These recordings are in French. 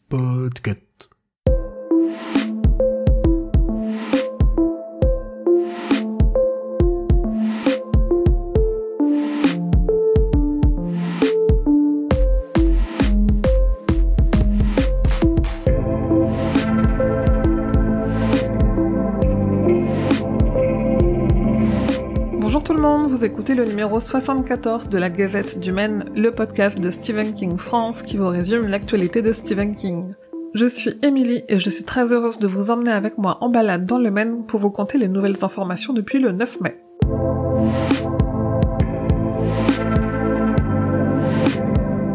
Podcast. Bonjour tout le monde, vous écoutez le numéro 74 de la Gazette du Maine, le podcast de Stephen King France qui vous résume l'actualité de Stephen King. Je suis Émilie et je suis très heureuse de vous emmener avec moi en balade dans le Maine pour vous conter les nouvelles informations depuis le 9 mai.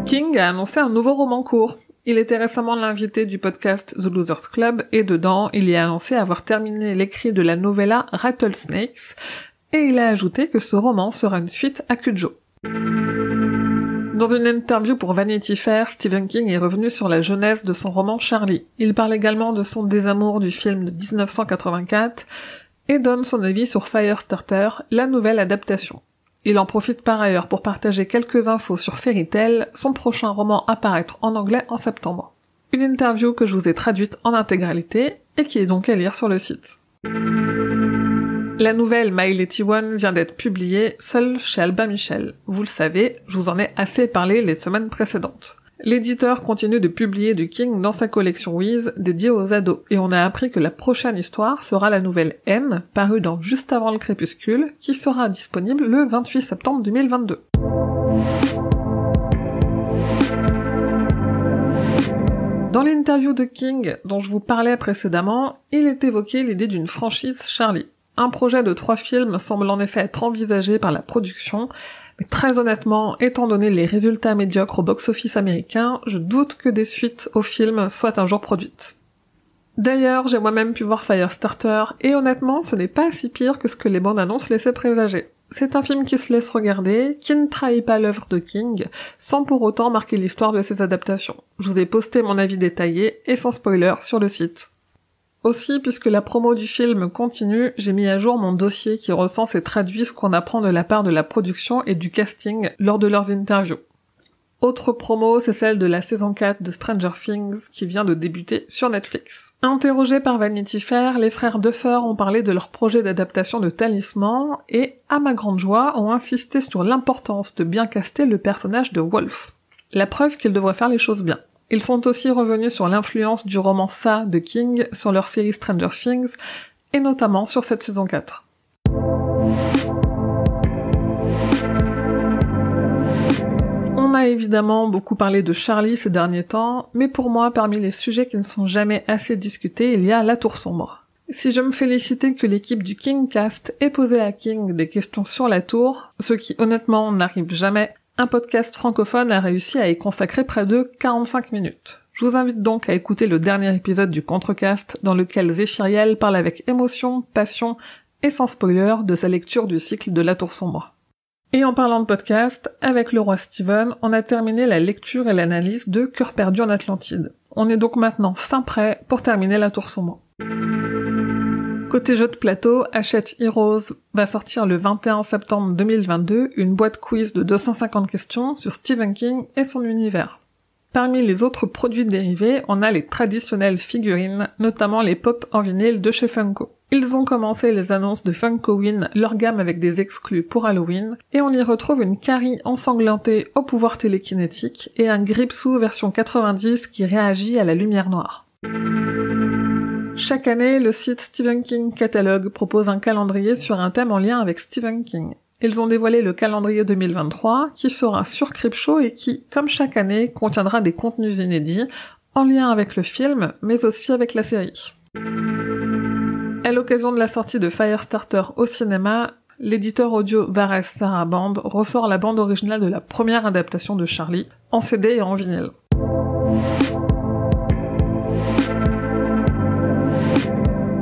King a annoncé un nouveau roman court. Il était récemment l'invité du podcast The Losers Club et dedans, il y a annoncé avoir terminé l'écrit de la novella Rattlesnakes, et il a ajouté que ce roman sera une suite à Cujo. Dans une interview pour Vanity Fair, Stephen King est revenu sur la genèse de son roman Charlie. Il parle également de son désamour du film de 1984 et donne son avis sur Firestarter, la nouvelle adaptation. Il en profite par ailleurs pour partager quelques infos sur Fairy Tail, son prochain roman à paraître en anglais en septembre. Une interview que je vous ai traduite en intégralité et qui est donc à lire sur le site. La nouvelle My Little One vient d'être publiée seule chez Albin Michel. Vous le savez, je vous en ai assez parlé les semaines précédentes. L'éditeur continue de publier du King dans sa collection Wiz dédiée aux ados, et on a appris que la prochaine histoire sera la nouvelle N, parue dans Juste avant le crépuscule, qui sera disponible le 28 septembre 2022. Dans l'interview de King, dont je vous parlais précédemment, il est évoqué l'idée d'une franchise Charlie. Un projet de 3 films semble en effet être envisagé par la production, mais très honnêtement, étant donné les résultats médiocres au box-office américain, je doute que des suites aux films soient un jour produites. D'ailleurs, j'ai moi-même pu voir Firestarter, et honnêtement, ce n'est pas si pire que ce que les bandes annonces laissaient présager. C'est un film qui se laisse regarder, qui ne trahit pas l'œuvre de King, sans pour autant marquer l'histoire de ses adaptations. Je vous ai posté mon avis détaillé, et sans spoiler, sur le site. Aussi, puisque la promo du film continue, j'ai mis à jour mon dossier qui recense et traduit ce qu'on apprend de la part de la production et du casting lors de leurs interviews. Autre promo, c'est celle de la saison 4 de Stranger Things qui vient de débuter sur Netflix. Interrogés par Vanity Fair, les frères Duffer ont parlé de leur projet d'adaptation de Talisman et, à ma grande joie, ont insisté sur l'importance de bien caster le personnage de Wolf. La preuve qu'ils devraient faire les choses bien. Ils sont aussi revenus sur l'influence du roman Ça de King sur leur série Stranger Things, et notamment sur cette saison 4. On a évidemment beaucoup parlé de Charlie ces derniers temps, mais pour moi, parmi les sujets qui ne sont jamais assez discutés, il y a La Tour Sombre. Si je me félicitais que l'équipe du Kingcast ait posé à King des questions sur la tour, ce qui honnêtement n'arrive jamais, un podcast francophone a réussi à y consacrer près de 45 minutes. Je vous invite donc à écouter le dernier épisode du Contrecast, dans lequel Zéphiriel parle avec émotion, passion et sans spoiler de sa lecture du cycle de La Tour Sombre. Et en parlant de podcast, avec le roi Steven, on a terminé la lecture et l'analyse de Cœur perdu en Atlantide. On est donc maintenant fin prêt pour terminer La Tour Sombre. Côté jeu de plateau, Hachette Heroes va sortir le 21 septembre 2022 une boîte quiz de 250 questions sur Stephen King et son univers. Parmi les autres produits dérivés, on a les traditionnelles figurines, notamment les pop en vinyle de chez Funko. Ils ont commencé les annonces de Funkoween, leur gamme avec des exclus pour Halloween, et on y retrouve une Carrie ensanglantée au pouvoir télékinétique et un Gripsou version 90 qui réagit à la lumière noire. Chaque année, le site Stephen King Catalogue propose un calendrier sur un thème en lien avec Stephen King. Ils ont dévoilé le calendrier 2023, qui sera sur Creepshow et qui, comme chaque année, contiendra des contenus inédits, en lien avec le film, mais aussi avec la série. À l'occasion de la sortie de Firestarter au cinéma, l'éditeur audio Vares Saraband ressort la bande originale de la première adaptation de Charlie, en CD et en vinyle.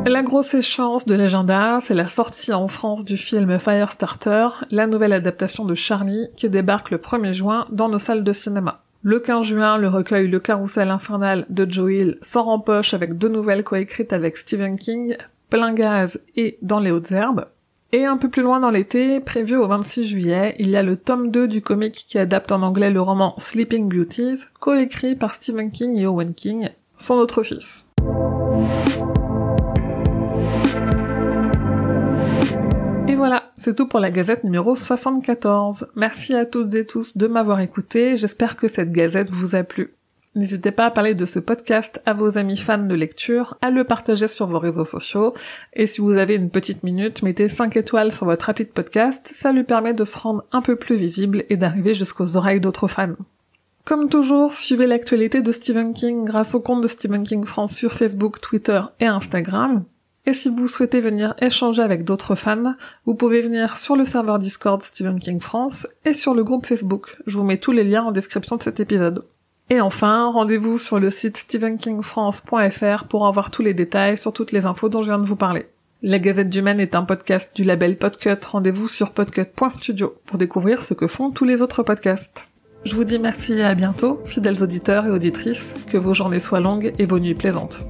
La grosse échéance de l'agenda, c'est la sortie en France du film Firestarter, la nouvelle adaptation de Charlie, qui débarque le 1er juin dans nos salles de cinéma. Le 15 juin, le recueil Le Carrousel Infernal de Joe Hill sort en poche avec 2 nouvelles coécrites avec Stephen King, Plein Gaz et Dans les Hautes Herbes. Et un peu plus loin dans l'été, prévu au 26 juillet, il y a le tome 2 du comic qui adapte en anglais le roman Sleeping Beauties, coécrit par Stephen King et Owen King, son autre fils. Et voilà, c'est tout pour la gazette numéro 74. Merci à toutes et tous de m'avoir écouté, j'espère que cette gazette vous a plu. N'hésitez pas à parler de ce podcast à vos amis fans de lecture, à le partager sur vos réseaux sociaux, et si vous avez une petite minute, mettez 5 étoiles sur votre appli de podcast, ça lui permet de se rendre un peu plus visible et d'arriver jusqu'aux oreilles d'autres fans. Comme toujours, suivez l'actualité de Stephen King grâce au compte de Stephen King France sur Facebook, Twitter et Instagram. Et si vous souhaitez venir échanger avec d'autres fans, vous pouvez venir sur le serveur Discord Stephen King France et sur le groupe Facebook. Je vous mets tous les liens en description de cet épisode. Et enfin, rendez-vous sur le site stephenkingfrance.fr pour avoir tous les détails sur toutes les infos dont je viens de vous parler. La Gazette du Maine est un podcast du label Podcut. Rendez-vous sur podcut.studio pour découvrir ce que font tous les autres podcasts. Je vous dis merci et à bientôt, fidèles auditeurs et auditrices, que vos journées soient longues et vos nuits plaisantes.